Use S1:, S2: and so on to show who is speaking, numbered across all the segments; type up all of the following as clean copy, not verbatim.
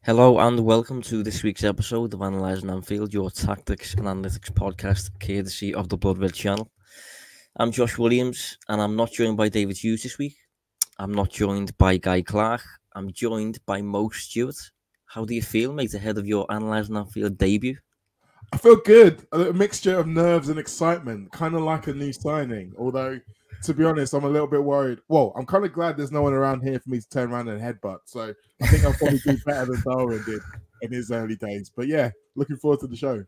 S1: Hello and welcome to this week's episode of Analysing Anfield, your tactics and analytics podcast, courtesy of the Blood Red channel. I'm Josh Williams, and I'm not joined by David Hughes this week. I'm not joined by Guy Clark. I'm joined by Mo Stewart. How do you feel, mate, ahead of your Analysing Anfield debut?
S2: I feel good. A mixture of nerves and excitement, kind of like a new signing. Although, to be honest, I'm a little bit worried. Well, I'm kind of glad there's no one around here for me to turn around and headbutt. So I think I'll probably do better than Darwin did in his early days. But yeah, looking forward to the show.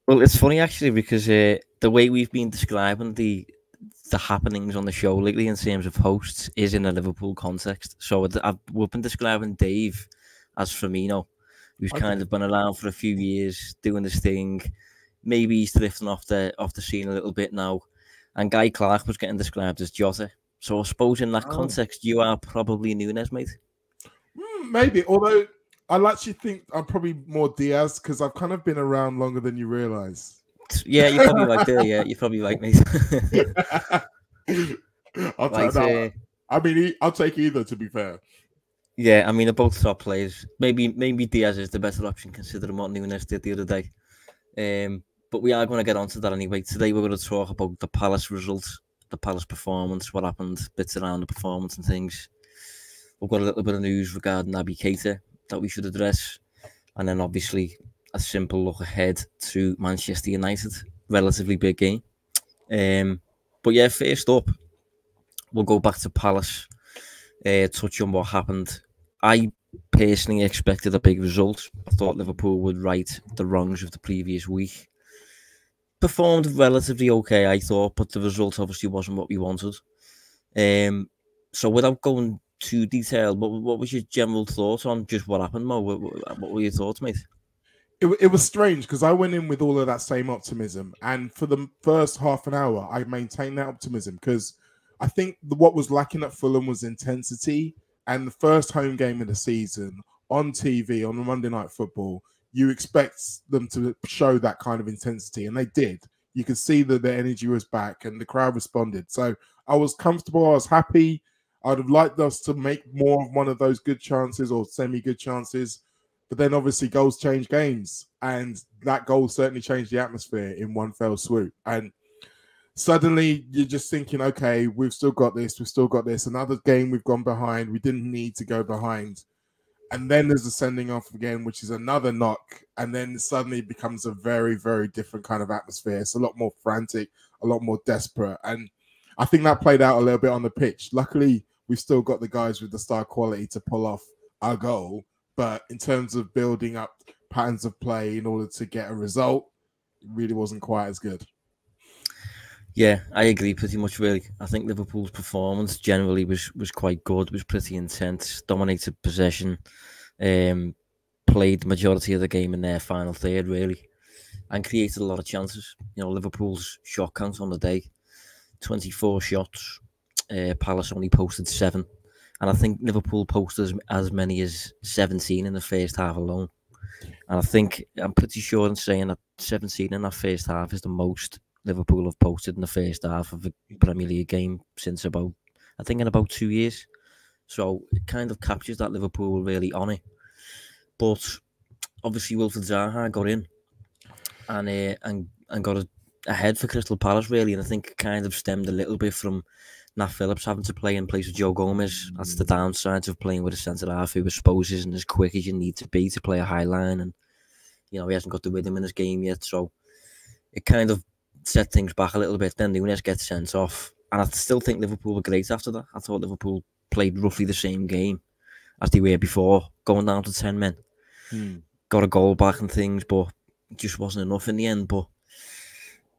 S1: Well, it's funny actually because the way we've been describing the happenings on the show lately in terms of hosts is in a Liverpool context. So we've been describing Dave as Firmino, who's kind of been around for a few years doing this thing. Maybe he's drifting off the scene a little bit now. And Guy Clark was getting described as Jota. So I suppose in that context, you are probably Nunez, mate.
S2: Maybe, although I actually think I'm probably more Diaz because I've kind of been around longer than you realise.
S1: Yeah, you're probably right there. Yeah, you're probably right, mate.
S2: I'll take either, to be fair.
S1: Yeah, I mean, they're both top players. Maybe Diaz is the better option considering what Nunez did the other day. But we are going to get onto that anyway. Today we're going to talk about the Palace results, the Palace performance, what happened, bits around the performance and things. We've got a little bit of news regarding Naby Keita that we should address. And then obviously a simple look ahead to Manchester United. Relatively big game. But yeah, first up, we'll go back to Palace. Touch on what happened. I personally expected a big result. I thought Liverpool would right the wrongs of the previous week. Performed relatively okay, I thought, but the result obviously wasn't what we wanted. So without going too detailed, what was your general thoughts on just what happened, Mo? What were your thoughts, mate?
S2: It was strange because I went in with all of that same optimism, and for the first half an hour, I maintained that optimism because I think what was lacking at Fulham was intensity. And the first home game of the season on TV on Monday Night Football, you expect them to show that kind of intensity, and they did. You could see that their energy was back, and the crowd responded. So I was comfortable. I was happy. I'd have liked us to make more of one of those good chances or semi-good chances. But then obviously goals change games, and that goal certainly changed the atmosphere in one fell swoop. And suddenly you're just thinking, okay, we've still got this. Another game we've gone behind. We didn't need to go behind. And then there's a sending off again, which is another knock. And then suddenly it becomes a very, very different kind of atmosphere. It's a lot more frantic, a lot more desperate. And I think that played out a little bit on the pitch. Luckily, we've still got the guys with the star quality to pull off our goal. But in terms of building up patterns of play in order to get a result, it really wasn't quite as good.
S1: Yeah, I agree pretty much, really. I think Liverpool's performance generally was quite good, was pretty intense, dominated possession, played the majority of the game in their final third, really, and created a lot of chances. You know, Liverpool's shot count on the day, 24 shots. Palace only posted 7. And I think Liverpool posted as many as 17 in the first half alone. And I think, I'm pretty sure in saying that 17 in that first half is the most Liverpool have posted in the first half of a Premier League game since about 2 years. So it kind of captures that Liverpool were really on it. But obviously Wilfried Zaha got in and got ahead for Crystal Palace, really. And I think it kind of stemmed a little bit from Nat Phillips having to play in place of Joe Gomez. That's the downside of playing with a centre-half who I suppose isn't as quick as you need to be to play a high line. And, you know, he hasn't got the rhythm in his game yet. So it kind of set things back a little bit. Then Nunez gets sent off. And I still think Liverpool were great after that. I thought Liverpool played roughly the same game as they were before, going down to 10 men. Got a goal back and things, but it just wasn't enough in the end. But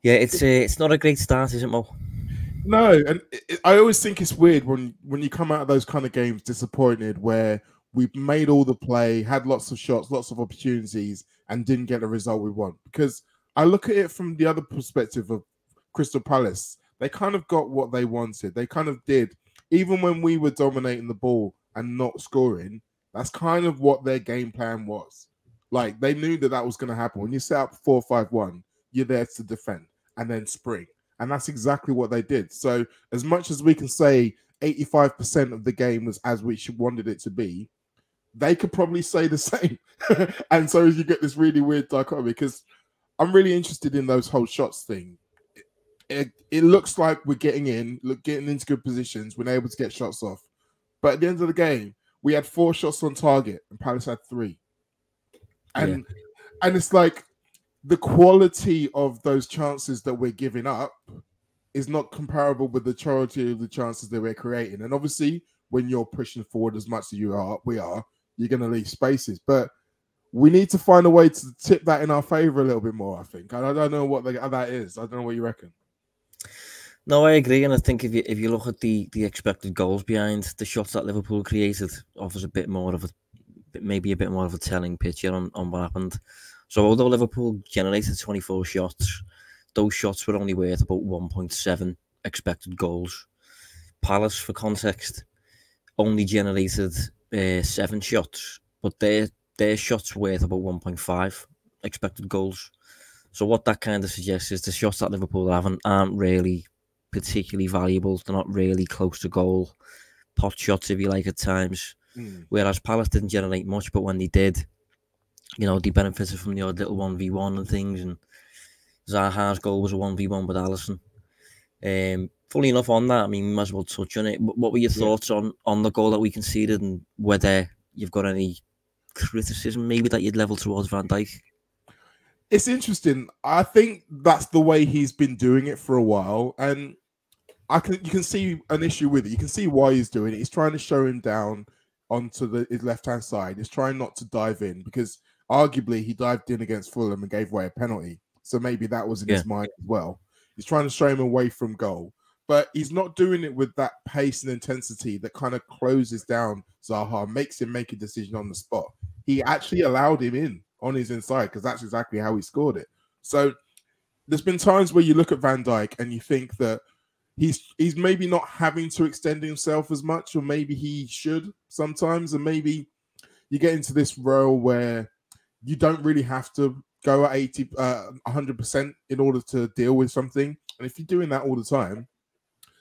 S1: yeah, it's not a great start, is it, Mo?
S2: No, and I always think it's weird when you come out of those kind of games disappointed where we've made all the play, had lots of shots, lots of opportunities, and didn't get the result we want. Because I look at it from the other perspective of Crystal Palace. They kind of got what they wanted. They kind of did. Even when we were dominating the ball and not scoring, that's kind of what their game plan was. Like, they knew that was going to happen. When you set up 4-5-1, you're there to defend and then spring. And that's exactly what they did. So as much as we can say 85% of the game was as we wanted it to be, they could probably say the same. And so you get this really weird dichotomy, because I'm really interested in those whole shots thing. It looks like we're getting into good positions. We're able to get shots off. But at the end of the game, we had 4 shots on target and Palace had 3. And it's like the quality of those chances that we're giving up is not comparable with the majority of the chances that we're creating. And obviously, when you're pushing forward as much as we are, you're going to leave spaces. But we need to find a way to tip that in our favor a little bit more, I think. I don't know what that is. I don't know what you reckon.
S1: No, I agree, and I think if you look at the expected goals behind the shots that Liverpool created, offers a bit more of a telling picture on what happened. So although Liverpool generated 24 shots, those shots were only worth about 1.7 expected goals. Palace, for context, only generated 7 shots, but their shots were worth about 1.5 expected goals. So what that kind of suggests is the shots that Liverpool aren't really particularly valuable. They're not really close to goal. Pot shots, if you like, at times. Whereas Palace didn't generate much, but when they did, they benefited from the odd little 1v1 and things. And Zaha's goal was a 1v1 with Alisson. Fully enough on that, I mean, we might as well touch on it. What were your thoughts on the goal that we conceded, and whether you've got any criticism maybe that you'd level towards Van Dijk?
S2: It's interesting. I think that's the way he's been doing it for a while, and you can see an issue with it. You can see why he's doing it. He's trying to show him down onto his left-hand side. He's trying not to dive in, because arguably he dived in against Fulham and gave away a penalty. So maybe that was in his mind as well. He's trying to show him away from goal, but he's not doing it with that pace and intensity that kind of closes down Zaha, makes him make a decision on the spot. He actually allowed him in on his inside, because that's exactly how he scored it. So there's been times where you look at Van Dijk and you think that he's maybe not having to extend himself as much, or maybe he should sometimes, and maybe you get into this role where you don't really have to go at 100% in order to deal with something. And if you're doing that all the time,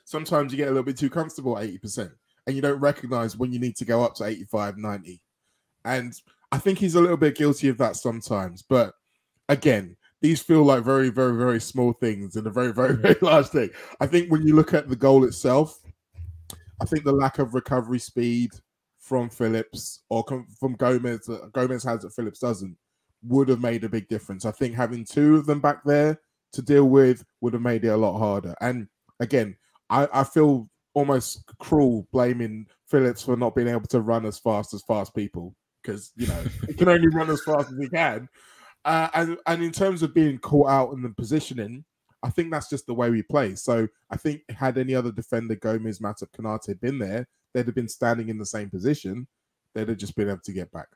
S2: sometimes you get a little bit too comfortable at 80%, and you don't recognize when you need to go up to 85, 90. And I think he's a little bit guilty of that sometimes. But again, these feel like very, very, very small things and a very, very, very large thing. I think when you look at the goal itself, I think the lack of recovery speed from Phillips or from Gomez has that Phillips doesn't, would have made a big difference. I think having 2 of them back there to deal with would have made it a lot harder. And again, I feel almost cruel blaming Phillips for not being able to run as fast people, because he can only run as fast as he can. And in terms of being caught out in the positioning, I think that's just the way we play. So I think had any other defender, Gomez, Matip, Konate, been there, they'd have been standing in the same position. They'd have just been able to get back.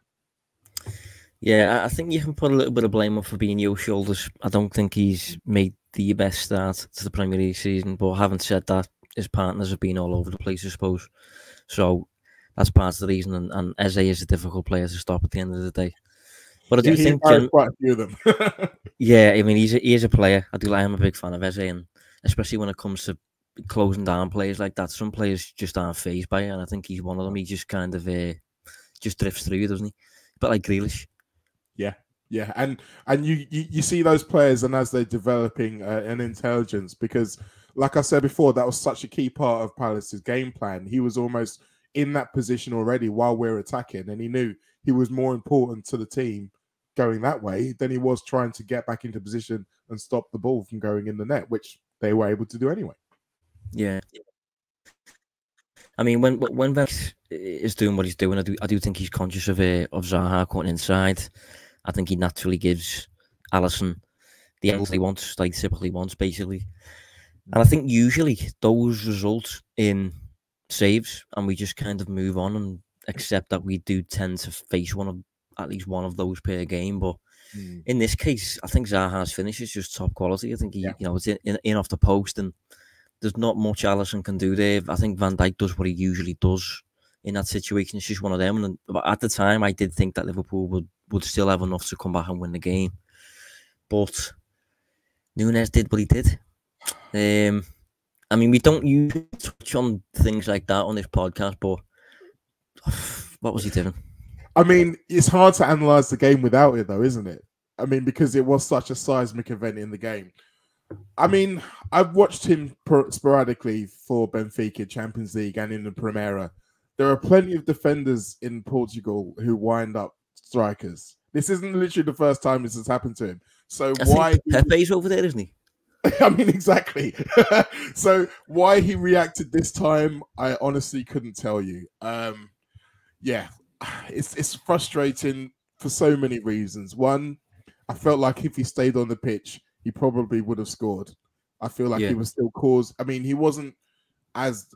S1: Yeah, I think you can put a little bit of blame on Fabinho's shoulders. I don't think he's made the best start to the Premier League season, but having said that, his partners have been all over the place, I suppose. So that's part of the reason, and Eze is a difficult player to stop at the end of the day. But I do think
S2: quite a few of them.
S1: Yeah, I mean, he is a player. I am a big fan of Eze, and especially when it comes to closing down players like that, some players just aren't fazed by it, and I think he's one of them. He just kind of just drifts through, doesn't he? But like Grealish.
S2: Yeah, and you see those players, and as they're developing an intelligence, because like I said before, that was such a key part of Palace's game plan. He was almost in that position already while we're attacking, and he knew he was more important to the team going that way than he was trying to get back into position and stop the ball from going in the net, which they were able to do anyway.
S1: Yeah. I mean, when Vex is doing what he's doing, I do think he's conscious of Zaha cutting inside. I think he naturally gives Alisson the angles he wants, like typically wants, basically. And I think usually those result in saves, and we just kind of move on and accept that we do tend to face at least one of those per game. But in this case, I think Zaha's finish is just top quality. I think it's in off the post, and there's not much Alisson can do there. I think Van Dijk does what he usually does in that situation. It's just one of them. And at the time, I did think that Liverpool would still have enough to come back and win the game. But Nunez did what he did. I mean, we don't usually touch on things like that on this podcast, but what was he doing?
S2: I mean, it's hard to analyze the game without it, though, isn't it? I mean, because it was such a seismic event in the game. I mean, I've watched him sporadically for Benfica, Champions League, and in the Primera. There are plenty of defenders in Portugal who wind up strikers. This isn't literally the first time this has happened to him. So
S1: I think Pepe's over there, isn't he?
S2: I mean, exactly. So why he reacted this time, I honestly couldn't tell you. Yeah, it's frustrating for so many reasons. One, I felt like if he stayed on the pitch, he probably would have scored. I feel like he was still caused. I mean, he wasn't as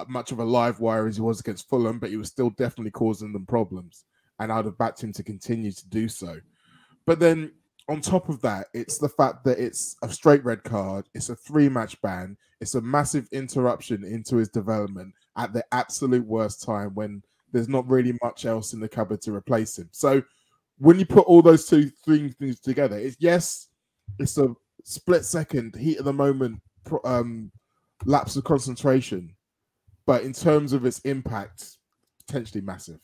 S2: much of a live wire as he was against Fulham, but he was still definitely causing them problems. And I'd have backed him to continue to do so. But then on top of that, it's the fact that it's a straight red card. It's a 3-match ban. It's a massive interruption into his development at the absolute worst time when there's not really much else in the cupboard to replace him. So when you put all those three things together, it's a split second, heat of the moment, lapse of concentration. But in terms of its impact, potentially massive.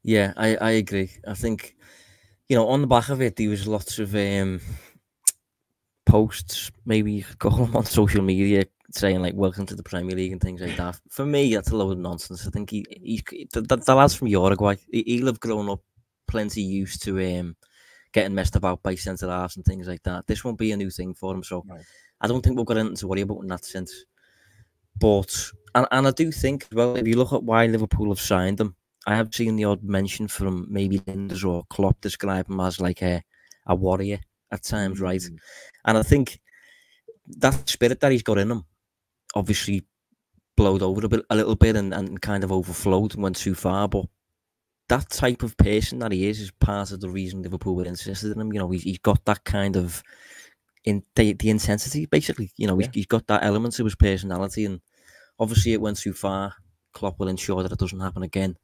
S1: Yeah, I agree. I think, on the back of it, there was lots of posts, maybe you could call them, on social media saying like "Welcome to the Premier League" and things like that. For me, that's a load of nonsense. I think the lad's from Uruguay. He'll have grown up plenty used to getting messed about by centre halves and things like that. This won't be a new thing for him, so no. I don't think we've got anything to worry about in that sense. But and I do think, well, if you look at why Liverpool have signed him, I have seen the odd mention from maybe Linders or Klopp describe him as like a warrior at times, right? And I think that spirit that he's got in him obviously blowed over a little bit and kind of overflowed and went too far. But that type of person that he is part of the reason Liverpool were interested in him. He's got that kind of the intensity, basically. He's got that element to his personality, and obviously it went too far. Klopp will ensure that it doesn't happen again.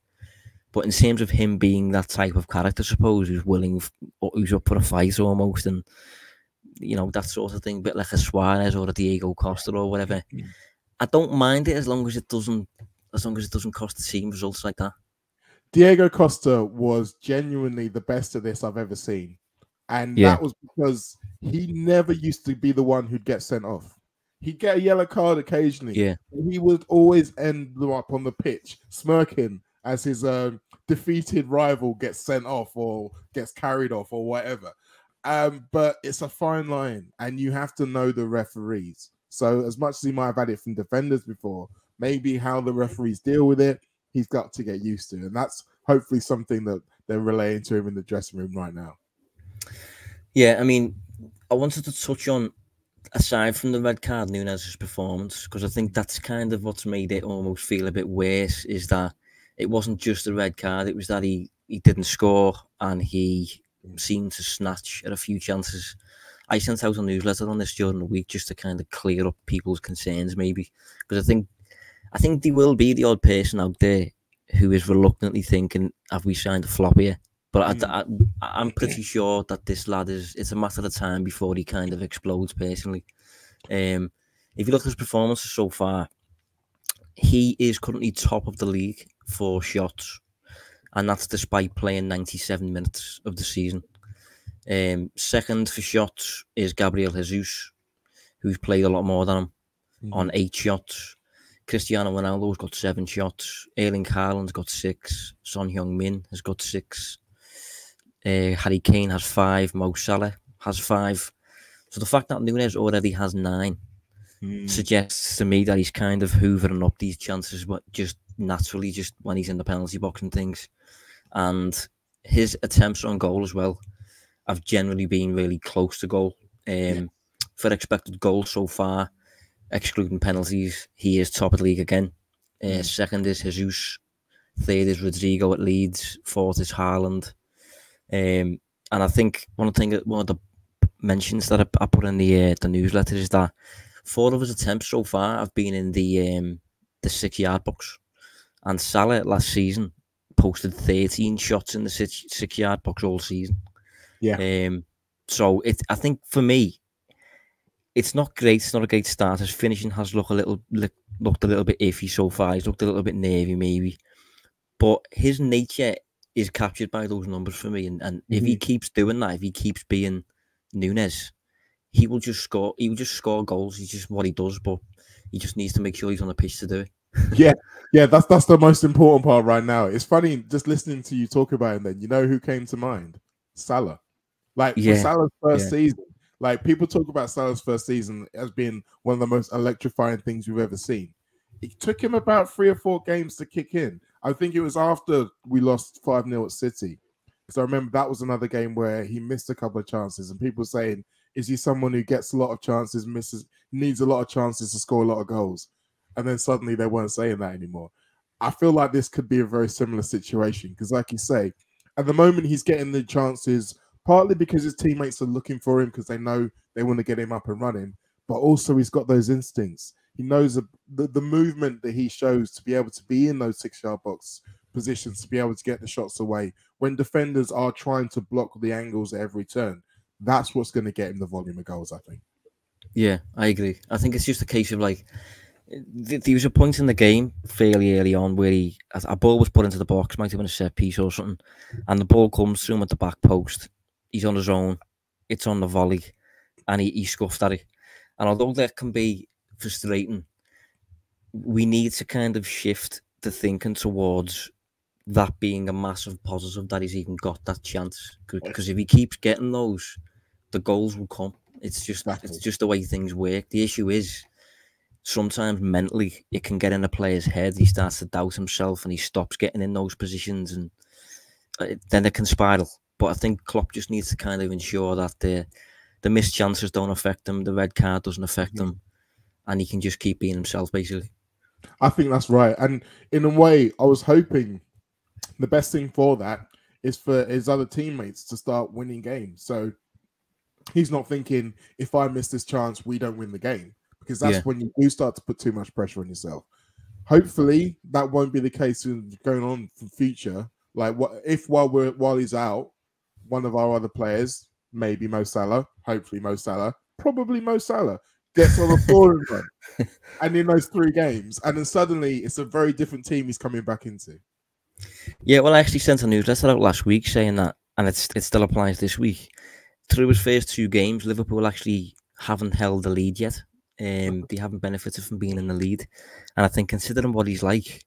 S1: But in terms of him being that type of character, I suppose, who's up for a fight almost, and that sort of thing, a bit like a Suarez or a Diego Costa or whatever. I don't mind it as long as it doesn't cost the team results like that.
S2: Diego Costa was genuinely the best at this I've ever seen. And that was because he never used to be the one who'd get sent off. He'd get a yellow card occasionally. Yeah. He would always end them up on the pitch, smirking as his defeated rival gets sent off or gets carried off or whatever. But it's a fine line, and you have to know the referees. So as much as he might have had it from defenders before, maybe how the referees deal with it, he's got to get used to. And that's hopefully something that they're relaying to him in the dressing room right now.
S1: Yeah, I mean, I wanted to touch on, aside from the red card, Nunez's performance, because I think that's kind of what's made it almost feel a bit worse, is that it wasn't just a red card, it was that he didn't score and he seemed to snatch at a few chances. I sent out a newsletter on this during the week just to kind of clear up people's concerns, maybe, because I think there will be the odd person out there who is reluctantly thinking, have we signed a flop here? But I'm pretty sure that this lad it's a matter of time before he kind of explodes, personally. If you look at his performances so far, he is currently top of the league for shots, and that's despite playing 97 minutes of the season. Second for shots is Gabriel Jesus, who's played a lot more than him, on 8 shots. Cristiano Ronaldo's got 7 shots. Erling Haaland's got 6. Son Heung-min has got 6. Harry Kane has 5. Mo Salah has 5. So the fact that Nunez already has 9 suggests to me that he's kind of hoovering up these chances, but just naturally, just when he's in the penalty box and things. And his attempts on goal as well have generally been really close to goal. For expected goals so far, excluding penalties, he is top of the league again. Second is Jesus. Third is Rodrigo at Leeds. Fourth is Haaland. And I think one of the mentions that I put in the newsletter is that 4 of his attempts so far have been in the 6-yard box. And Salah last season posted 13 shots in the 6-yard box all season. Yeah. So I think for me, it's not great. It's not a great start. His finishing has looked a little bit iffy so far. He's looked a little bit nervy, maybe. But his nature is captured by those numbers for me. And if he keeps doing that, if he keeps being Nunez, he will just score. He will just score goals. He's just what he does. But he just needs to make sure he's on the pitch to do it.
S2: Yeah, that's the most important part right now. It's funny just listening to you talk about him. Then you know who came to mind? Salah. Like for Salah's first season, like people talk about Salah's first season as being one of the most electrifying things we've ever seen. It took him about 3 or 4 games to kick in. I think it was after we lost 5-0 at City. Because I remember that was another game where he missed a couple of chances, and people saying, is he someone who gets a lot of chances, needs a lot of chances to score a lot of goals? And then suddenly they weren't saying that anymore. I feel like this could be a very similar situation because, like you say, at the moment he's getting the chances partly because his teammates are looking for him because they know they want to get him up and running, but also he's got those instincts. He knows the movement that he shows to be able to be in those 6-yard box positions, to be able to get the shots away when defenders are trying to block the angles at every turn. That's what's going to get him the volume of goals, I think.
S1: Yeah, I agree. I think it's just a case of like, there was a point in the game fairly early on where a ball was put into the box, might have been a set piece or something, and the ball comes through him at the back post. He's on his own. It's on the volley, and he scuffed at it. And although that can be frustrating, we need to kind of shift the thinking towards that being a massive positive that he's even got that chance. Because if he keeps getting those, the goals will come. It's just the way things work. The issue is sometimes mentally it can get in a player's head. He starts to doubt himself and he stops getting in those positions, and then it can spiral. But I think Klopp just needs to kind of ensure that the missed chances don't affect him, the red card doesn't affect him, and he can just keep being himself, basically.
S2: I think that's right. And in a way, I was hoping the best thing for that is for his other teammates to start winning games. So he's not thinking, if I miss this chance, we don't win the game. Because that's when you do start to put too much pressure on yourself. Hopefully, that won't be the case going on for future. Like, while he's out, one of our other players, maybe Mo Salah, hopefully Mo Salah, probably Mo Salah, gets on the floor in front, and in those 3 games, and then suddenly it's a very different team he's coming back into.
S1: Yeah, well, I actually sent a newsletter out last week saying that, and it still applies this week. Through his first 2 games, Liverpool actually haven't held the lead yet. They haven't benefited from being in the lead, and I think considering what he's like,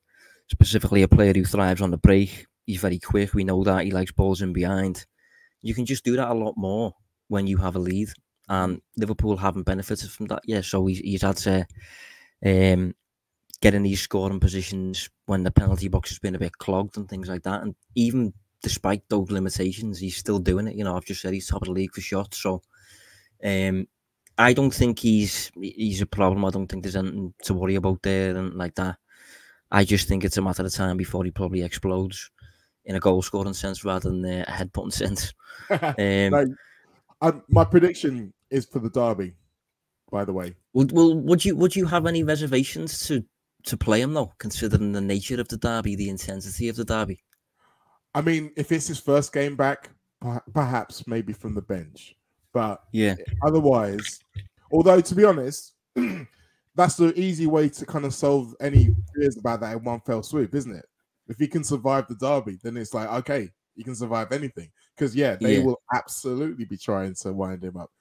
S1: specifically a player who thrives on the break, he's very quick. We know that he likes balls in behind. You can just do that a lot more when you have a lead, and Liverpool haven't benefited from that yet. So he's had to get in these scoring positions when the penalty box has been a bit clogged and things like that. And even despite those limitations, he's still doing it. You know, I've just said he's top of the league for shots. So I don't think he's a problem. I don't think there's anything to worry about there and like that. I just think it's a matter of time before he probably explodes in a goal scoring sense rather than a head putting sense.
S2: My prediction is for the derby, by the way.
S1: Would you have any reservations to play him though, considering the nature of the derby, the intensity of the derby?
S2: I mean, if it's his first game back, perhaps maybe from the bench. But otherwise, although to be honest, that's the easy way to kind of solve any fears about that in one fell swoop, isn't it? If he can survive the derby, then it's like, okay, you can survive anything. Because they will absolutely be trying to wind him up.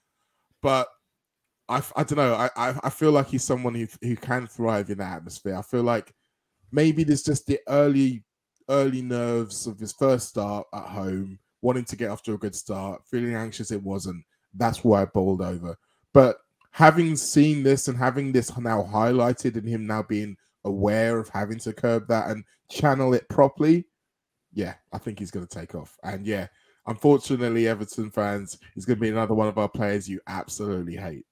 S2: But I don't know. I feel like he's someone who can thrive in that atmosphere. I feel like maybe there's just the early nerves of his first start at home, wanting to get off to a good start, feeling anxious it wasn't. That's why I bowled over. But having seen this and having this now highlighted and him now being aware of having to curb that and channel it properly, I think he's going to take off. And unfortunately, Everton fans, he's going to be another one of our players you absolutely hate.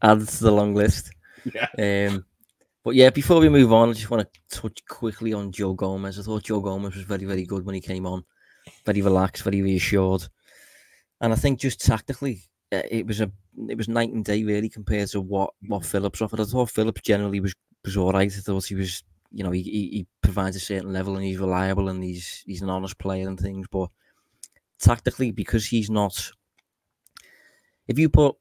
S1: Add to the long list. But before we move on, I just want to touch quickly on Joe Gomez. I thought Joe Gomez was very, very good when he came on. Very relaxed, very reassured. And I think just tactically, it was night and day really compared to what Phillips offered. I thought Phillips generally was all right. I thought he was, he provides a certain level and he's reliable and he's an honest player and things. But tactically, because he's not, if you put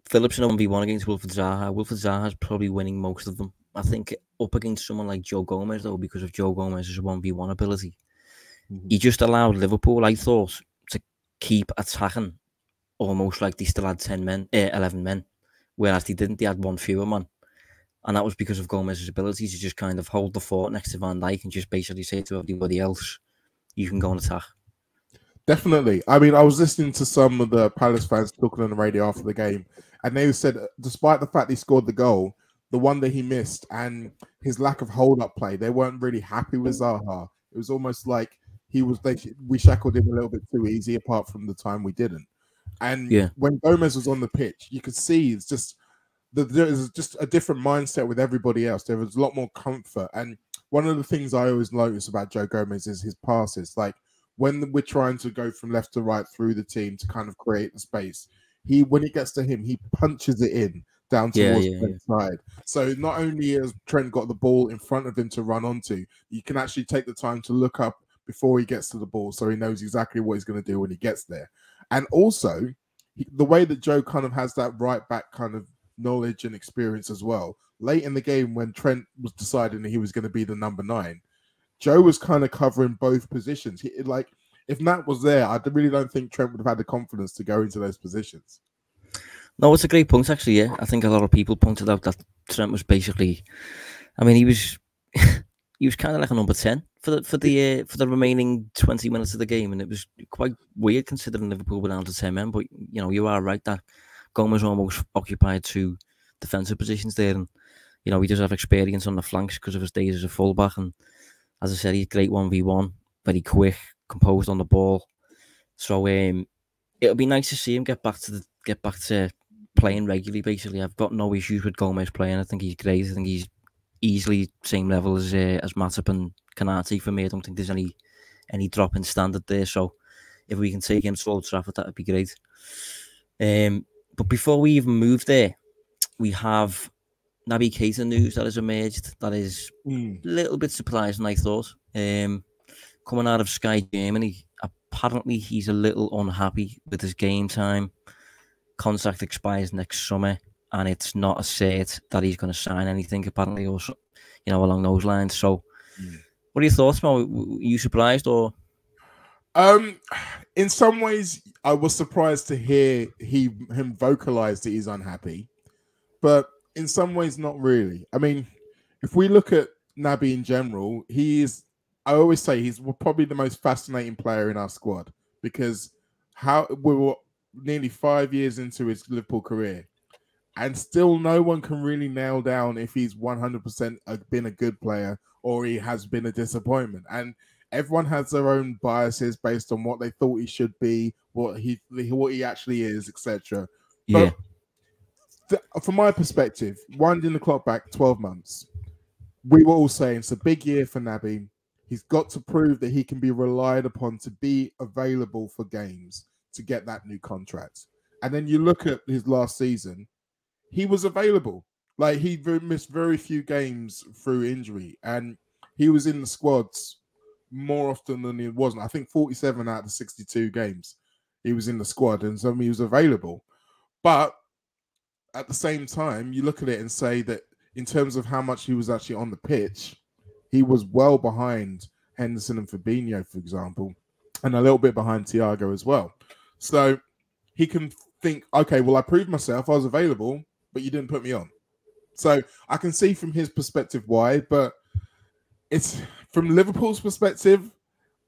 S1: Phillips in a 1v1 against Wilfried Zaha's probably winning most of them. I think up against someone like Joe Gomez, though, because of Joe Gomez's 1v1 ability, he just allowed Liverpool, I thought, to keep attacking almost like they still had 11 men, whereas they didn't. They had one fewer man. And that was because of Gomez's ability to just kind of hold the fort next to Van Dijk and just basically say to everybody else, you can go and attack.
S2: Definitely. I mean, I was listening to some of the Palace fans talking on the radio after the game, and they said, despite the fact he scored the goal, the one that he missed and his lack of hold-up play, they weren't really happy with Zaha. It was almost like we shackled him a little bit too easy, apart from the time we didn't. And when Gomez was on the pitch, you could see there's just a different mindset with everybody else. There was a lot more comfort. And one of the things I always notice about Joe Gomez is his passes. Like when we're trying to go from left to right through the team to kind of create the space, when it gets to him, he punches it in down towards the side. So not only has Trent got the ball in front of him to run onto, you can actually take the time to look up before he gets to the ball, so he knows exactly what he's going to do when he gets there. And also, the way that Joe kind of has that right back kind of knowledge and experience as well. Late in the game, when Trent was deciding that he was going to be the number 9, Joe was kind of covering both positions. If Matt was there, I really don't think Trent would have had the confidence to go into those positions.
S1: No, it's a great point, actually. Yeah, I think a lot of people pointed out that Trent was basically, I mean, he was kind of like a number 10 for the remaining 20 minutes of the game, and it was quite weird considering Liverpool were down to 10 men. But you are right that Gomez almost occupied 2 defensive positions there, and he does have experience on the flanks because of his days as a fullback. And as I said, he's great 1v1, very quick, composed on the ball. So it'll be nice to see him get back to playing regularly. Basically, I've got no issues with Gomez playing. I think he's great. I think he's easily same level as Matip and Kanate for me. I don't think there's any drop in standard there. So if we can take him to Old Trafford, that would be great. But before we even move there, we have Naby Keita news that has emerged. That is a little bit surprising, I thought. Coming out of Sky Germany, apparently he's a little unhappy with his game time. Contract expires next summer, and it's not a cert that he's going to sign anything, apparently, or along those lines. So, what are your thoughts, Mo? Are you surprised, or?
S2: In some ways, I was surprised to hear him vocalize that he's unhappy, but in some ways, not really. I mean, if we look at Naby in general, I always say he's probably the most fascinating player in our squad, because we were nearly 5 years into his Liverpool career, and still no one can really nail down if he's 100% been a good player or he has been a disappointment. And everyone has their own biases based on what they thought he should be, what he actually is, etc.
S1: Yeah.
S2: But from my perspective, winding the clock back 12 months, we were all saying it's a big year for Naby. He's got to prove that he can be relied upon to be available for games to get that new contract. And then you look at his last season, he was available. Like, he missed very few games through injury, and he was in the squads more often than he wasn't. I think 47 out of the 62 games he was in the squad, and so he was available. But at the same time, you look at it and say that in terms of how much he was actually on the pitch, he was well behind Henderson and Fabinho, for example, and a little bit behind Thiago as well. So he can think, okay, well, I proved myself, I was available, but you didn't put me on. So I can see from his perspective why, but it's from Liverpool's perspective,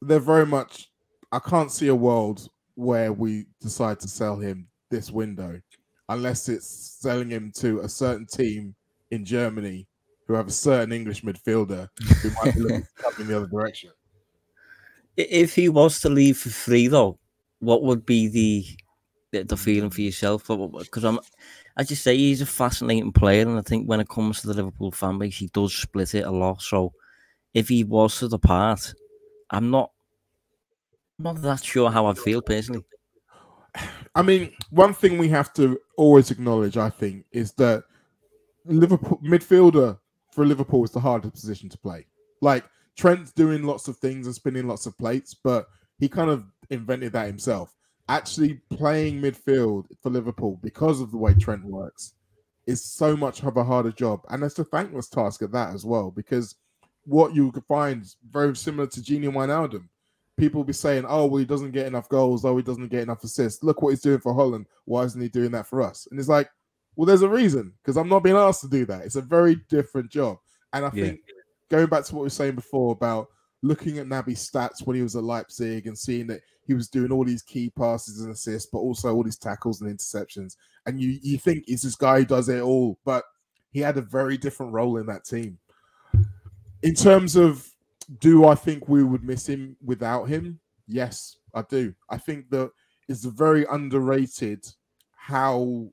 S2: they're very much, I can't see a world where we decide to sell him this window unless it's selling him to a certain team in Germany who have a certain English midfielder who might be looking to come in the other direction.
S1: If he was to leave for free, though, what would be the feeling for yourself? Because as you say, he's a fascinating player, and I think when it comes to the Liverpool fan base, he does split it a lot. So if he was to depart, I'm not that sure how I'd feel personally.
S2: I mean, one thing we have to always acknowledge, I think, is that Liverpool midfielder for Liverpool is the hardest position to play. Like, Trent's doing lots of things and spinning lots of plates, but he kind of invented that himself. Actually playing midfield for Liverpool, because of the way Trent works, is so much of a harder job, and it's a thankless task at that as well. Because what you could find is very similar to Gini Wijnaldum. People will be saying, "Oh, well, he doesn't get enough goals. Oh, he doesn't get enough assists. Look what he's doing for Holland. Why isn't he doing that for us?" And it's like, well, there's a reason, because I'm not being asked to do that. It's a very different job, and I think going back to what we were saying before about looking at Naby's stats when he was at Leipzig and seeing that he was doing all these key passes and assists, but also all these tackles and interceptions. And you think he's this guy who does it all, but he had a very different role in that team. In terms of, do I think we would miss him without him? Yes, I do. I think that it's very underrated how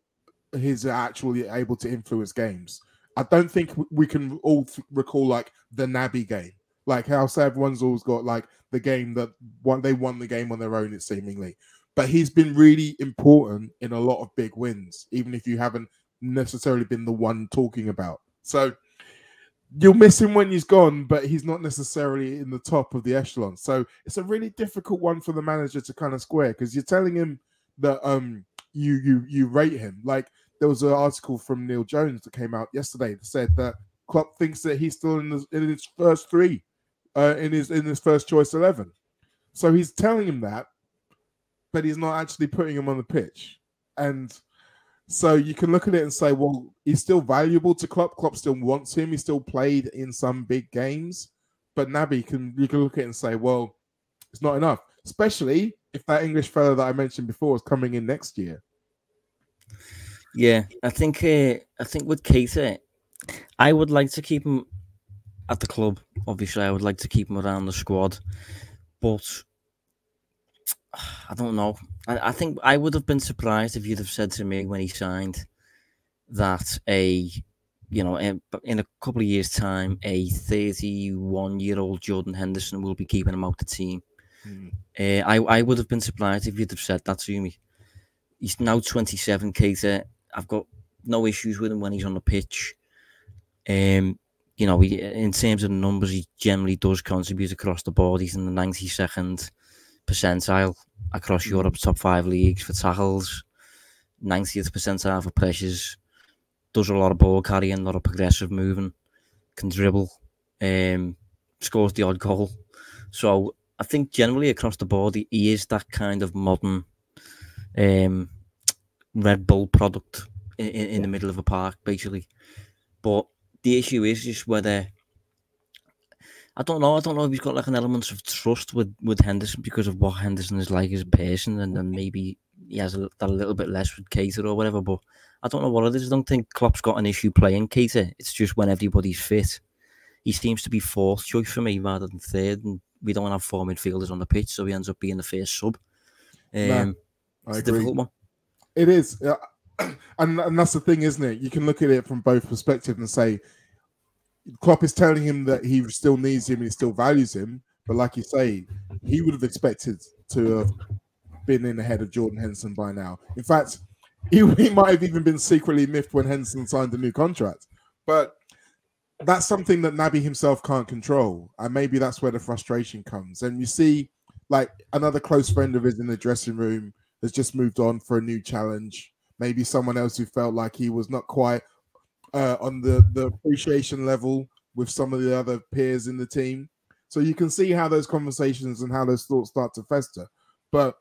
S2: he's actually able to influence games. I don't think we can all recall like the Naby game, like how everyone's always got like the game that they won the game on their own, it seemingly. But he's been really important in a lot of big wins, even if you haven't necessarily been the one talking about. So you'll miss him when he's gone, but he's not necessarily in the top of the echelon. So it's a really difficult one for the manager to kind of square, because you're telling him that you rate him. Like there was an article from Neil Jones that came out yesterday that said that Klopp thinks that he's still in his first three, in his first choice 11. So he's telling him that, but he's not actually putting him on the pitch. And so you can look at it and say, well, he's still valuable to Klopp. Klopp still wants him. He still played in some big games. But Naby, you can look at it and say, well, it's not enough, especially if that English fellow that I mentioned before is coming in next year.
S1: Yeah, I think with Keita, I would like to keep him at the club. Obviously, I would like to keep him around the squad, but I don't know. I think I would have been surprised if you'd have said to me when he signed that in a couple of years' time, a 31-year-old Jordan Henderson will be keeping him out the team. I would have been surprised if you'd have said that to me. He's now 27, Keita. I've got no issues with him when he's on the pitch. In terms of numbers, he generally does contribute across the board. He's in the 92nd percentile across Europe's top 5 leagues for tackles, 90th percentile for pressures, does a lot of ball carrying, a lot of progressive moving, can dribble, scores the odd goal. So I think generally across the board, he is that kind of modern Red Bull product in the middle of a park, basically. But the issue is just whether, I don't know if he's got like an element of trust with Henderson because of what Henderson is like as a person, and then maybe he has a little bit less with Keita or whatever. But I don't know what it is. I don't think Klopp's got an issue playing Keita. It's just when everybody's fit. He seems to be fourth choice for me rather than third, and we don't have 4 midfielders on the pitch, so he ends up being the first sub. It's a difficult one.
S2: It is. And that's the thing, isn't it? You can look at it from both perspectives and say, Klopp is telling him that he still needs him and he still values him. But like you say, he would have expected to have been in ahead of Jordan Henderson by now. In fact, he might have even been secretly miffed when Henderson signed a new contract. But that's something that Naby himself can't control. And maybe that's where the frustration comes. And you see, like, another close friend of his in the dressing room has just moved on for a new challenge. Maybe someone else who felt like he was not quite on the appreciation level with some of the other peers in the team. So you can see how those conversations and how those thoughts start to fester. But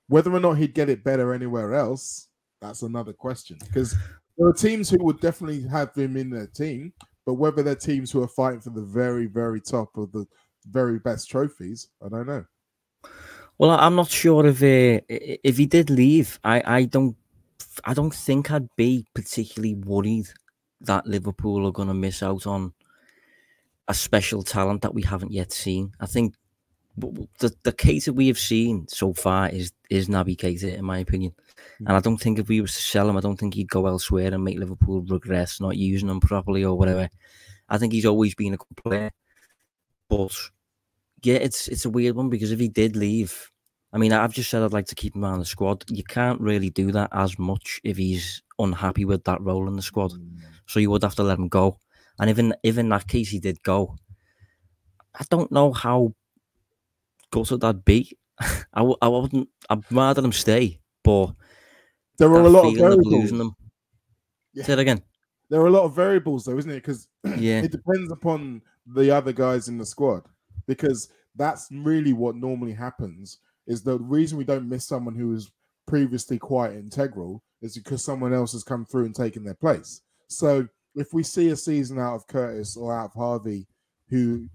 S2: whether or not he'd get it better anywhere else, that's another question. Because there are teams who would definitely have him in their team, but whether they're teams who are fighting for the very, very top of the very best trophies, I don't know.
S1: Well, I'm not sure if he did leave. I don't think I'd be particularly worried that Liverpool are going to miss out on a special talent that we haven't yet seen. I think the Keita we have seen so far is Naby Keita, in my opinion. And I don't think if we were to sell him, I don't think he'd go elsewhere and make Liverpool regret not using him properly or whatever. I think he's always been a good player. But yeah, it's a weird one, because if he did leave, I mean, I've just said I'd like to keep him on the squad. You can't really do that as much if he's unhappy with that role in the squad. So you would have to let him go. And if in that case he did go, I don't know how gutted I'd be. I wouldn't. I'd rather him stay. But
S2: there were a lot of
S1: losing them.
S2: Yeah.
S1: Say it again.
S2: there are a lot of variables, though, isn't it? Because
S1: Yeah,
S2: it depends upon the other guys in the squad. Because that's really what normally happens. Is the reason we don't miss someone who was previously quite integral is because someone else has come through and taken their place. So if we see a season out of Curtis or out of Harvey, who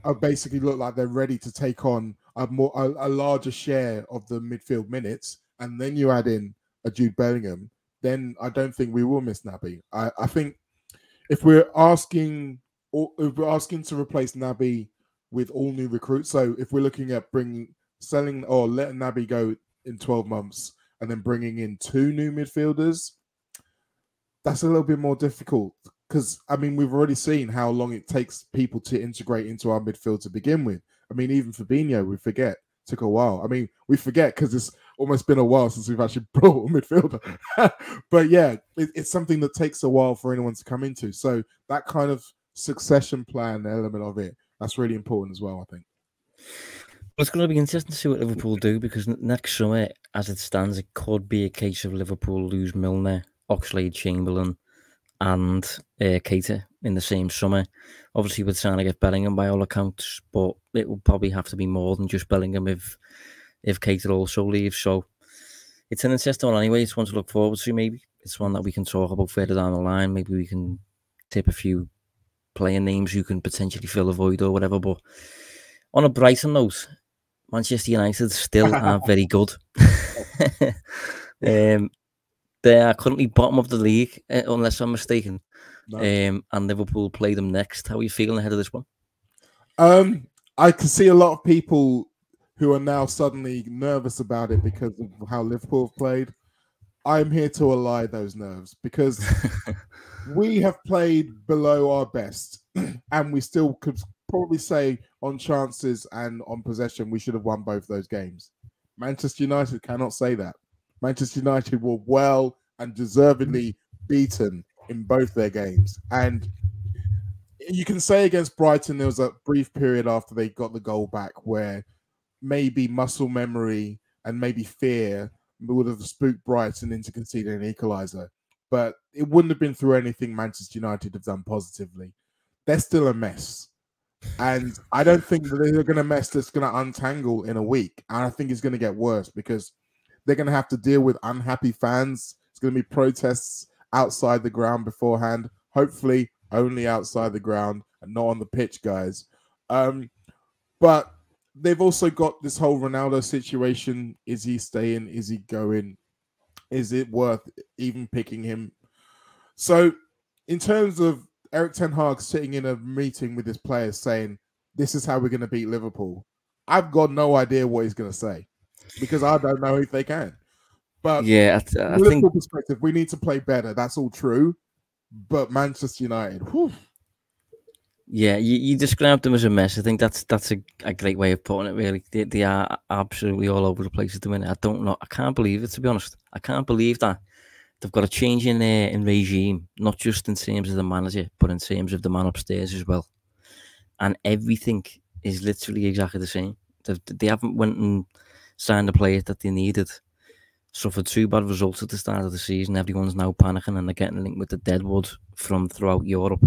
S2: are basically look like they're ready to take on a larger share of the midfield minutes, and then you add in a Jude Bellingham, then I don't think we will miss Naby. I think if we're asking to replace Naby with all new recruits, so if we're looking at selling or letting Naby go in 12 months and then bringing in 2 new midfielders, that's a little bit more difficult because, I mean, we've already seen how long it takes people to integrate into our midfield to begin with. I mean, even Fabinho, we forget, took a while. I mean, we forget because it's almost been a while since we've actually brought a midfielder. But yeah, it's something that takes a while for anyone to come into. So that kind of succession plan element of it, that's really important as well, I think.
S1: Well, it's going to be interesting to see what Liverpool do, because next summer, as it stands, it could be a case of Liverpool lose Milner, Oxlade-Chamberlain and Keita in the same summer. Obviously, we're trying to get Bellingham by all accounts, but it will probably have to be more than just Bellingham if Keita also leaves. So it's an interesting one anyway. It's one to look forward to, maybe. It's one that we can talk about further down the line. Maybe we can tip a few player names who can potentially fill a void or whatever. But on a brighter note, Manchester United still are very good. They are currently bottom of the league, unless I'm mistaken. No. And Liverpool play them next. How are you feeling ahead of this one?
S2: I can see a lot of people who are now suddenly nervous about it because of how Liverpool have played. I'm here to allay those nerves because we have played below our best, and we still could probably say on chances and on possession we should have won both those games. Manchester United cannot say that. Manchester United were well and deservedly beaten in both their games. And you can say against Brighton, there was a brief period after they got the goal back where maybe muscle memory and maybe fear would have spooked Brighton into conceding an equaliser. But it wouldn't have been through anything Manchester United have done positively. They're still a mess. And I don't think that they're going to mess that's going to untangle in a week. And I think it's going to get worse because they're going to have to deal with unhappy fans. It's going to be protests outside the ground beforehand. Hopefully only outside the ground and not on the pitch, guys. But they've also got this whole Ronaldo situation. Is he staying? Is he going? Is it worth even picking him? So in terms of Erik ten Hag sitting in a meeting with his players saying, this is how we're going to beat Liverpool, I've got no idea what he's going to say because I don't know if they can. But
S1: yeah,
S2: from a Liverpool perspective, we need to play better. That's all true. But Manchester United, whew.
S1: Yeah, you described them as a mess. I think that's a great way of putting it, really. They are absolutely all over the place at the minute. I don't know. I can't believe it, to be honest. I can't believe that they've got a change in regime, not just in terms of the manager, but in terms of the man upstairs as well. And everything is literally exactly the same. They haven't went and signed the players that they needed. Suffered 2 bad results at the start of the season. Everyone's now panicking and they're getting linked with the deadwood from throughout Europe.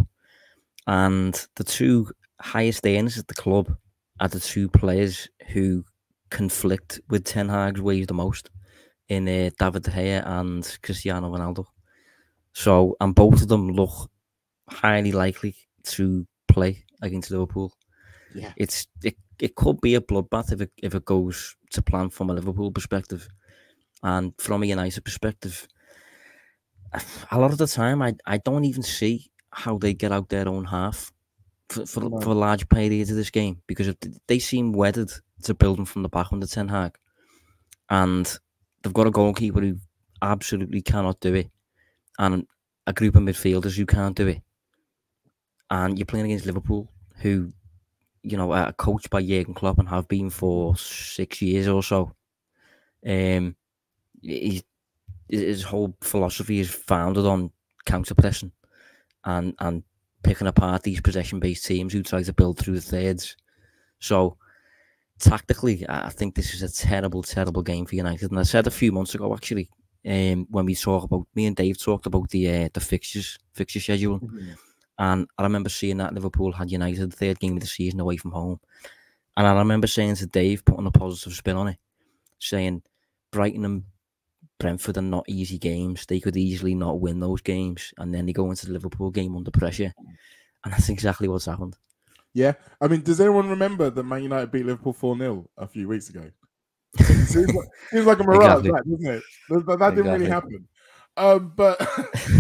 S1: And the 2 highest earners at the club are the 2 players who conflict with Ten Hag's ways the most in David De Gea and Cristiano Ronaldo. So, and both of them look highly likely to play against Liverpool.
S2: Yeah,
S1: it could be a bloodbath if it goes to plan from a Liverpool perspective. And from a United perspective, a lot of the time, I don't even see how they get out their own half for large periods of this game, because they seem wedded to building from the back under Ten Hag. And they've got a goalkeeper who absolutely cannot do it, and a group of midfielders who can't do it. And you're playing against Liverpool, who, you know, are coached by Jurgen Klopp and have been for 6 years or so. His whole philosophy is founded on counter-pressing and picking apart these possession-based teams who try to build through the thirds. So, tactically, I think this is a terrible, terrible game for United. And I said a few months ago, actually, when me and Dave talked about the fixture schedule.
S2: Mhm.
S1: And I remember seeing that Liverpool had United, third game of the season away from home. And I remember saying to Dave, putting a positive spin on it, saying Brighton and Brentford are not easy games. They could easily not win those games. And then they go into the Liverpool game under pressure. And that's exactly what's happened.
S2: Yeah. I mean, does anyone remember that Man United beat Liverpool 4-0 a few weeks ago? It seems like a mirage,
S1: Exactly.
S2: doesn't it? That didn't really happen. But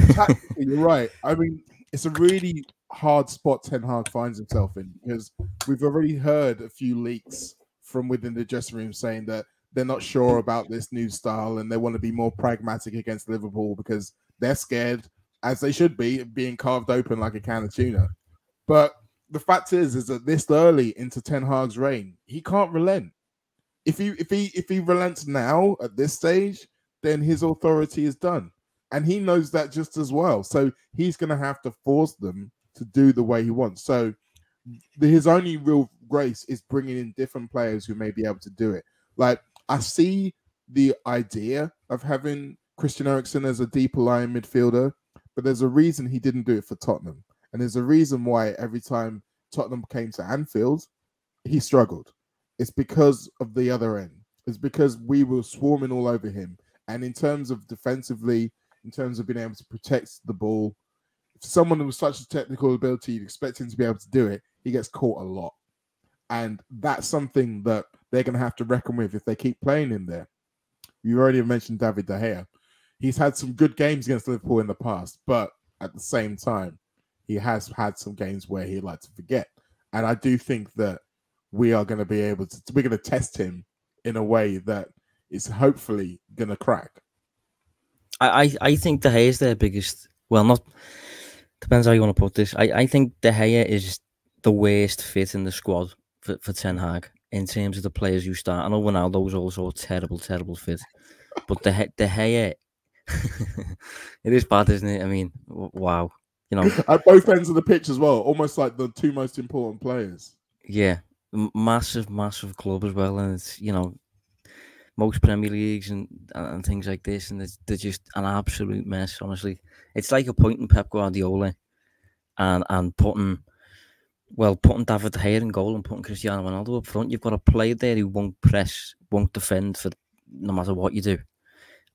S2: tactically, you're right. I mean, it's a really hard spot Ten Hag finds himself in, because we've already heard a few leaks from within the dressing room saying that they're not sure about this new style and they want to be more pragmatic against Liverpool because they're scared, as they should be, of being carved open like a can of tuna. But the fact is that this early into Ten Hag's reign, he can't relent. If he relents now at this stage, then his authority is done. And he knows that just as well. So he's going to have to force them to do the way he wants. So his only real grace is bringing in different players who may be able to do it. Like, I see the idea of having Christian Eriksen as a deeper lying midfielder, but there's a reason he didn't do it for Tottenham. And there's a reason why every time Tottenham came to Anfield, he struggled. It's because of the other end. It's because we were swarming all over him. And in terms of defensively, in terms of being able to protect the ball, if someone with such a technical ability, you'd expect him to be able to do it, he gets caught a lot. And that's something that they're going to have to reckon with if they keep playing in there. You already mentioned David De Gea. He's had some good games against Liverpool in the past, but at the same time, he has had some games where he'd like to forget. And I do think that we are going to be able to, we're going to test him in a way that is hopefully going to crack.
S1: I think De Gea is their biggest, well, not, depends how you want to put this. I think De Gea is the worst fit in the squad for Ten Hag in terms of the players who start. I know Ronaldo's also a terrible fit, but De Gea, it is bad, isn't it? I mean, wow. You know,
S2: at both ends of the pitch as well, almost like the two most important players.
S1: Yeah, massive club as well, and it's, you know, most Premier Leagues and things like this, and they're just an absolute mess. Honestly, it's like appointing Pep Guardiola and putting David De Gea in goal and putting Cristiano Ronaldo up front. You've got a player there who won't press, won't defend for no matter what you do,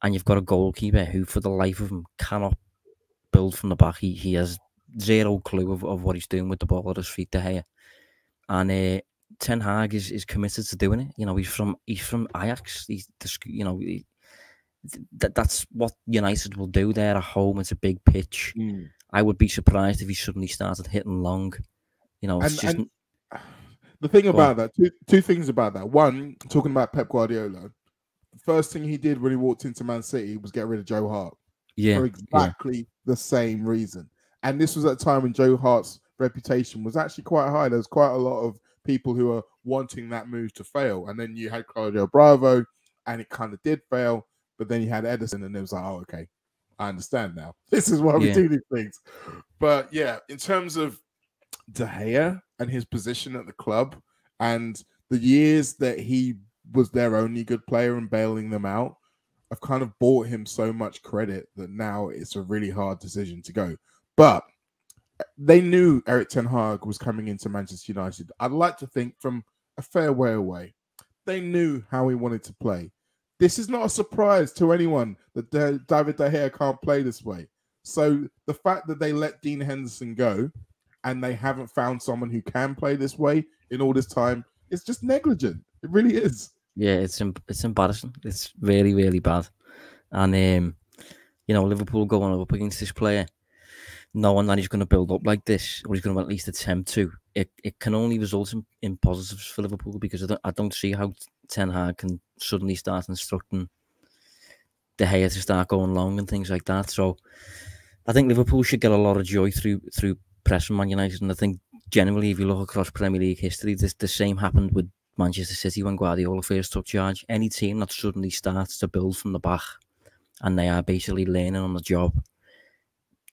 S1: and you've got a goalkeeper who, for the life of him, cannot build from the back. He has zero clue of what he's doing with the ball at his feet, De Gea. And Ten Hag is committed to doing it. You know, he's from Ajax. That's what United will do there at home. It's a big pitch. I would be surprised if he suddenly started hitting long. You know, it's just.
S2: And the thing about that, two things about that. One, talking about Pep Guardiola, the first thing he did when he walked into Man City was get rid of Joe Hart.
S1: Yeah,
S2: for exactly the same reason. And this was at a time when Joe Hart's reputation was actually quite high. There's quite a lot of people who are wanting that move to fail. And then you had Claudio Bravo, and it kind of did fail. But then you had Edison, and it was like, oh, okay, I understand now. This is why we do these things. But yeah, in terms of De Gea and his position at the club and the years that he was their only good player and bailing them out, I've kind of bought him so much credit that now it's a really hard decision to go. But they knew Erik Ten Hag was coming into Manchester United. I'd like to think from a fair way away. They knew how he wanted to play. This is not a surprise to anyone that David De Gea can't play this way. So the fact that they let Dean Henderson go and they haven't found someone who can play this way in all this time, it's just negligent. It really is.
S1: Yeah, it's embarrassing. It's really, really bad. And you know, Liverpool going up against this player, knowing that he's going to build up like this, or he's going to at least attempt to, it can only result in positives for Liverpool, because I don't see how Ten Hag can suddenly start instructing De Gea to start going long and things like that. So I think Liverpool should get a lot of joy through pressing Man United, and I think generally, if you look across Premier League history, the same happened with Manchester City when Guardiola first took charge. Any team that suddenly starts to build from the back and they are basically learning on the job,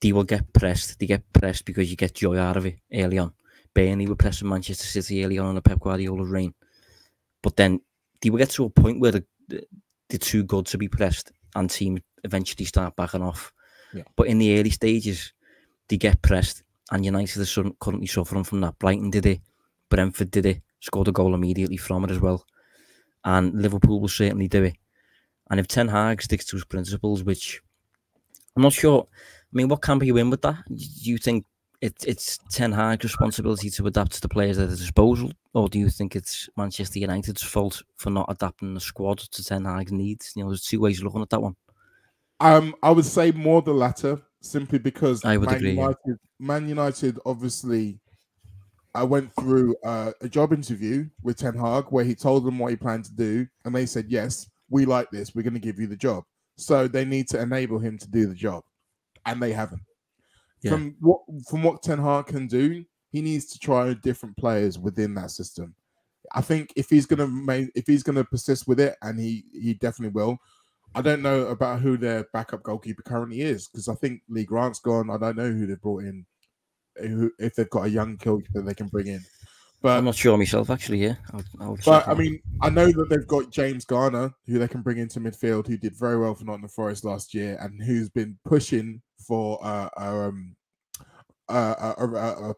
S1: they will get pressed. They get pressed because you get joy out of it early on. Burnley were pressing Manchester City early on in the Pep Guardiola reign. But then they will get to a point where they're too good to be pressed, and teams eventually start backing off.
S2: Yeah.
S1: But in the early stages, they get pressed, and United are currently suffering from that. Brighton did it, Brentford did it, scored a goal immediately from it as well, and Liverpool will certainly do it. And if Ten Hag sticks to his principles, which I'm not sure, I mean, what camp are you in with that? Do you think it's Ten Hag's responsibility to adapt to the players at his disposal, or do you think it's Manchester United's fault for not adapting the squad to Ten Hag's needs? You know, there's two ways of looking at that one.
S2: I would say more the latter, simply because
S1: I would agree.
S2: Man United obviously. I went through a job interview with Ten Hag where he told them what he planned to do, and they said, "Yes, we like this. We're going to give you the job." So they need to enable him to do the job, and they haven't. Yeah. From what Ten Hag can do, he needs to try different players within that system. I think if he's going to persist with it, and he definitely will. I don't know about who their backup goalkeeper currently is, because I think Lee Grant's gone. I don't know who they brought in. If they've got a young goalkeeper they can bring in, but
S1: I'm not sure myself actually. Yeah,
S2: but I mean, I know that they've got James Garner, who they can bring into midfield, who did very well for Nottingham Forest last year, and who's been pushing for a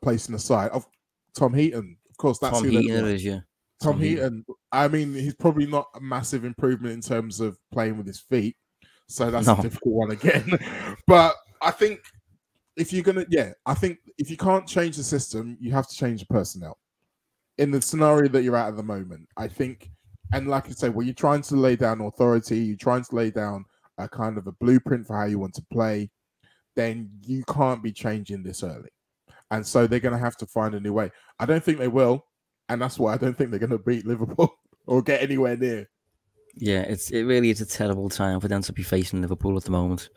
S2: place in the side of Tom Heaton. Of course, that's
S1: Tom Heaton is, yeah.
S2: Tom Heaton. I mean, he's probably not a massive improvement in terms of playing with his feet, so that's a difficult one again. But I think. I think if you can't change the system, you have to change the personnel. In the scenario that you're at the moment, I think, and like I say, when you're trying to lay down authority, you're trying to lay down a kind of a blueprint for how you want to play, then you can't be changing this early. And so they're going to have to find a new way. I don't think they will, and that's why I don't think they're going to beat Liverpool or get anywhere near.
S1: Yeah, it really is a terrible time for them to be facing Liverpool at the moment.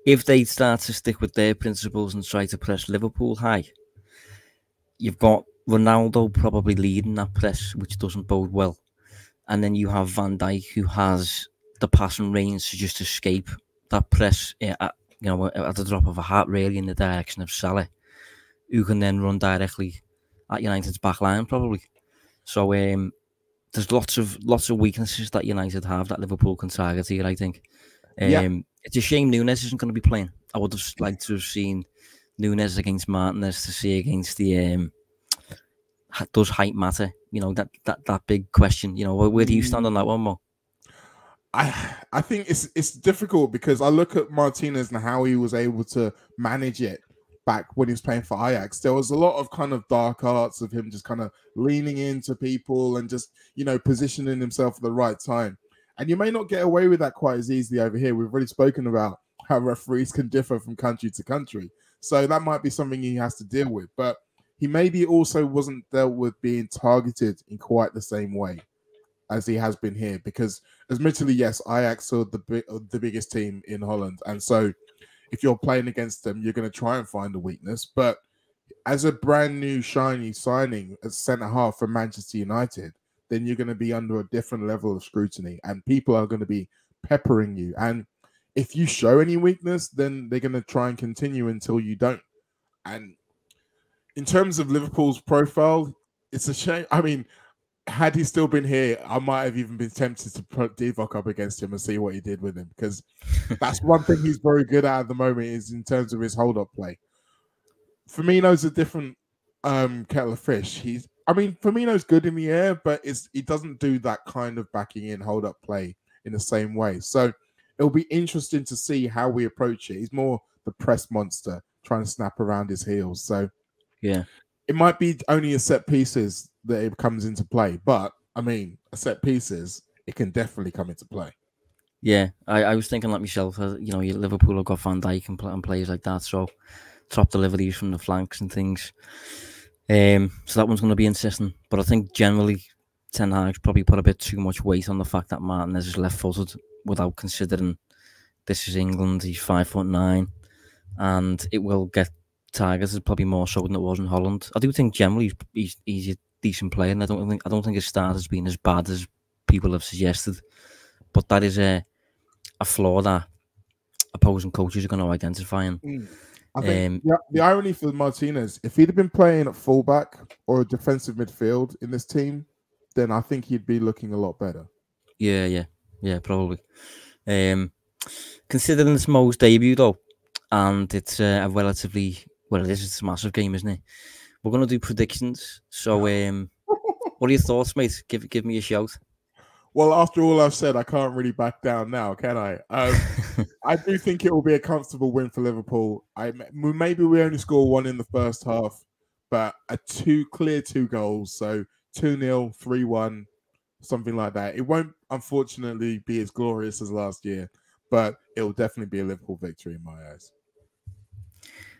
S1: If they start to stick with their principles and try to press Liverpool high, you've got Ronaldo probably leading that press, which doesn't bode well. And then you have Van Dijk, who has the passing range to just escape that press at the drop of a hat, really, in the direction of Salah, who can then run directly at United's back line, probably. So there's lots of weaknesses that United have that Liverpool can target here, I think. It's a shame Nunez isn't going to be playing. I would have liked to have seen Nunez against Martinez to see against the does height matter? You know, that big question. You know, where do you stand on that one, Mo?
S2: I think it's difficult because I look at Martinez and how he was able to manage it back when he was playing for Ajax. There was a lot of kind of dark arts of him just kind of leaning into people and just, positioning himself at the right time. And you may not get away with that quite as easily over here. We've already spoken about how referees can differ from country to country. So that might be something he has to deal with. But he maybe also wasn't dealt with being targeted in quite the same way as he has been here. Because admittedly, yes, Ajax are the biggest team in Holland. And so if you're playing against them, you're going to try and find a weakness. But as a brand new shiny signing as centre-half for Manchester United, then you're going to be under a different level of scrutiny and people are going to be peppering you. And if you show any weakness, then they're going to try and continue until you don't. And in terms of Liverpool's profile, it's a shame. I mean, had he still been here, I might have even been tempted to put Divock up against him and see what he did with him, because that's one thing he's very good at the moment is in terms of his hold-up play. Firmino's a different kettle of fish. Firmino's good in the air, but he doesn't do that kind of backing in hold-up play in the same way. So it'll be interesting to see how we approach it. He's more the press monster trying to snap around his heels. So
S1: yeah,
S2: it might be only a set pieces that it comes into play, but a set pieces, it can definitely come into play.
S1: Yeah, I was thinking like myself, Liverpool have got Van Dijk and players like that, so top deliveries from the flanks and things. So that one's going to be interesting. But I think generally Ten Hag's probably put a bit too much weight on the fact that Martinez is left-footed without considering this is England, he's 5'9", and it will get targeted probably more so than it was in Holland. I do think generally he's a decent player, and I don't think his start has been as bad as people have suggested. But that is a flaw that opposing coaches are going to identify.
S2: I think the irony for Martinez, if he'd have been playing at fullback or a defensive midfield in this team, then I think he'd be looking a lot better.
S1: Yeah, probably. Considering it's Mo's debut though, and it's a relatively it's a massive game, isn't it? We're gonna do predictions. So, what are your thoughts, mate? Give me a shout.
S2: Well, after all I've said, I can't really back down now, can I? I do think it will be a comfortable win for Liverpool. Maybe we only score one in the first half, but clear two goals. So 2-0, 3-1, something like that. It won't, unfortunately, be as glorious as last year, but it will definitely be a Liverpool victory in my eyes.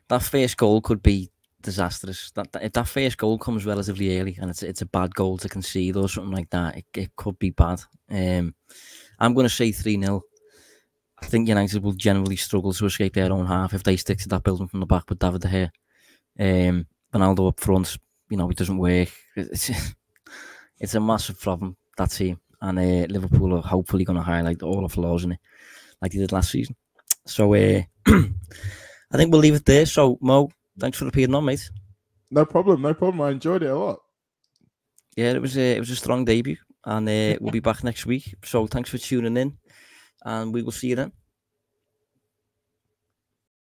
S1: That first goal could be disastrous. If that first goal comes relatively early and it's a bad goal to concede or something like that, it could be bad. I'm going to say 3-0. I think United will generally struggle to escape their own half if they stick to that building from the back with David De Gea. Ronaldo up front, it doesn't work. It's a massive problem, that team. And Liverpool are hopefully going to highlight all the flaws in it, like they did last season. So I think we'll leave it there. So, Mo, thanks for appearing on, mate.
S2: No problem. I enjoyed it a lot.
S1: Yeah, it was a strong debut, and we'll be back next week. So thanks for tuning in, and we will see you then.